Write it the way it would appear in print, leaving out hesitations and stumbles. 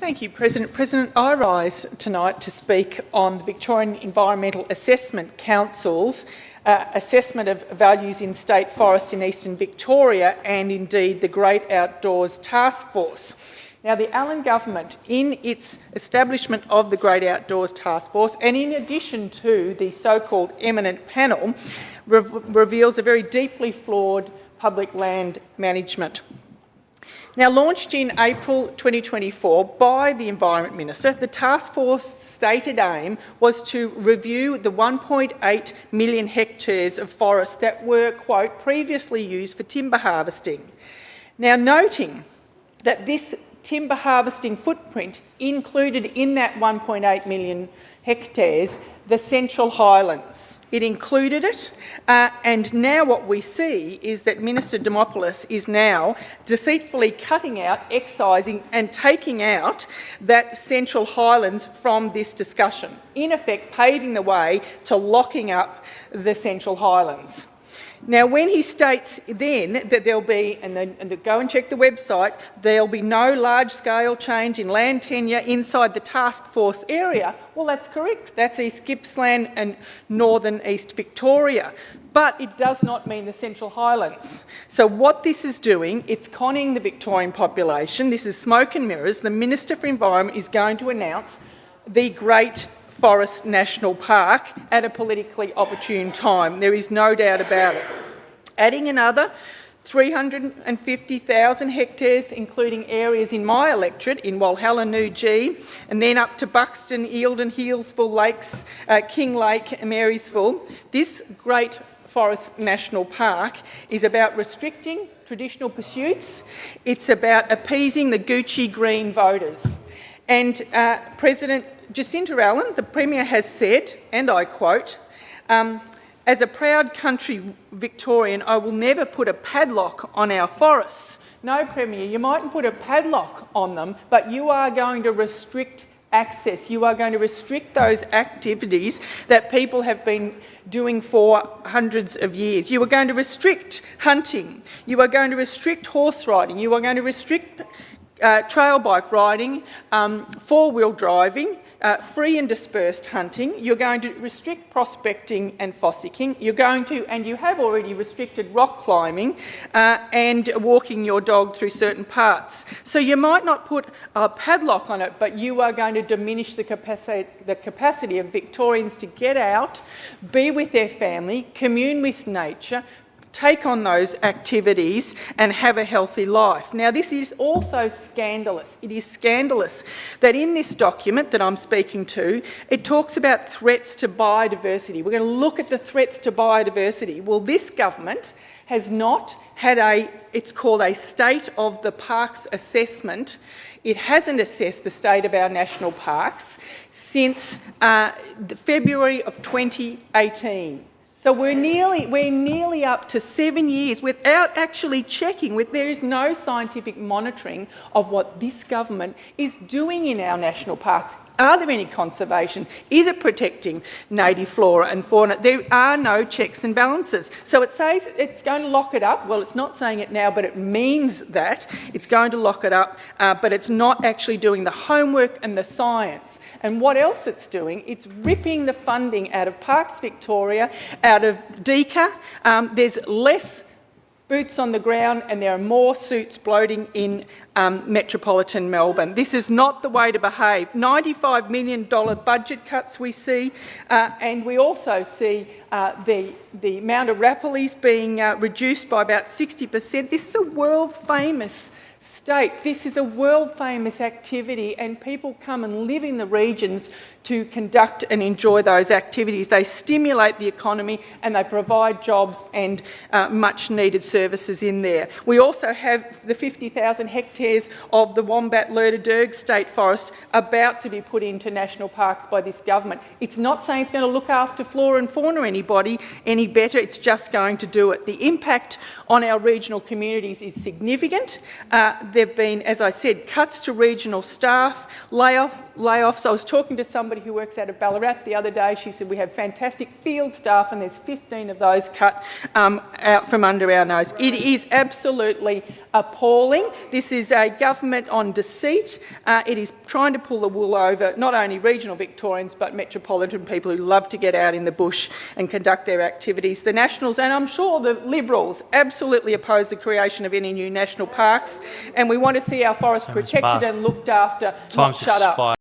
Thank you, President. President, I rise tonight to speak on the Victorian Environmental Assessment Council's assessment of values in state forests in eastern Victoria and indeed the Great Outdoors Taskforce. Now, the Allan Government, in its establishment of the Great Outdoors Taskforce and in addition to the so-called eminent panel, reveals a very deeply flawed public land management. Now, launched in April 2024 by the Environment Minister, the Taskforce's stated aim was to review the 1.8 million hectares of forest that were, quote, previously used for timber harvesting. Now, noting that this timber harvesting footprint included in that 1.8 million hectares the Central Highlands. It included it, and now what we see is that Minister Dimopoulos is now deceitfully cutting out, excising and taking out that Central Highlands from this discussion, in effect paving the way to locking up the Central Highlands. Now, when he states then that there'll be, and go and check the website, there'll be no large-scale change in land tenure inside the Taskforce area, well, that's correct. That's East Gippsland and northern East Victoria. But it does not mean the Central Highlands. So what this is doing, it's conning the Victorian population. This is smoke and mirrors. The Minister for Environment is going to announce the Great Forest National Park at a politically opportune time. There is no doubt about it. Adding another 350,000 hectares, including areas in my electorate in Walhalla, Newgee, and then up to Buxton, Eildon, Healesville, Lakes, King Lake and Marysville. This Great Forest National Park is about restricting traditional pursuits. It's about appeasing the Gucci green voters. And President Jacinta Allan, the Premier, has said, and I quote, as a proud country Victorian, I will never put a padlock on our forests. No, Premier, you mightn't put a padlock on them, but you are going to restrict access. You are going to restrict those activities that people have been doing for hundreds of years. You are going to restrict hunting. You are going to restrict horse riding. You are going to restrict trail bike riding, four-wheel driving, free and dispersed hunting. You're going to restrict prospecting and fossicking. You're going to, and you have already restricted rock climbing and walking your dog through certain parts. So you might not put a padlock on it, but you are going to diminish the capacity of Victorians to get out, be with their family, commune with nature, take on those activities and have a healthy life. Now, this is also scandalous. It is scandalous that in this document that I'm speaking to, it talks about threats to biodiversity. We're going to look at the threats to biodiversity. Well, this government has not had it's called a State of the Parks assessment. It hasn't assessed the state of our national parks since February of 2018. So we're nearly up to 7 years without actually checking. There is no scientific monitoring of what this government is doing in our national parks. Are there any conservation? Is it protecting native flora and fauna? There are no checks and balances. So it says it's going to lock it up. Well, it's not saying it now, but it means that it's going to lock it up, but it's not actually doing the homework and the science. And what else it's doing, it's ripping the funding out of Parks Victoria, out of DECA. There's less boots on the ground and there are more suits bloating in metropolitan Melbourne. This is not the way to behave. $95 million budget cuts we see, and we also see the amount of rapilies being reduced by about 60%. This is a world-famous state. This is a world-famous activity and people come and live in the regions to conduct and enjoy those activities. They stimulate the economy and they provide jobs and much-needed services in there. We also have the 50,000 hectares of the Wombat-Lerderderg State Forest about to be put into national parks by this government. It's not saying it's going to look after flora and fauna any better, it's just going to do it. The impact on our regional communities is significant. there have been, as I said, cuts to regional staff, layoffs. I was talking to somebody who works out of Ballarat the other day. She said we have fantastic field staff and there's 15 of those cut out from under our nose. It is absolutely appalling. This is a government on deceit. It is trying to pull the wool over not only regional Victorians but metropolitan people who love to get out in the bush and conduct their activities. The Nationals, and I'm sure the Liberals, absolutely oppose the creation of any new national parks, and we want to see our forests protected and looked after, not shut up.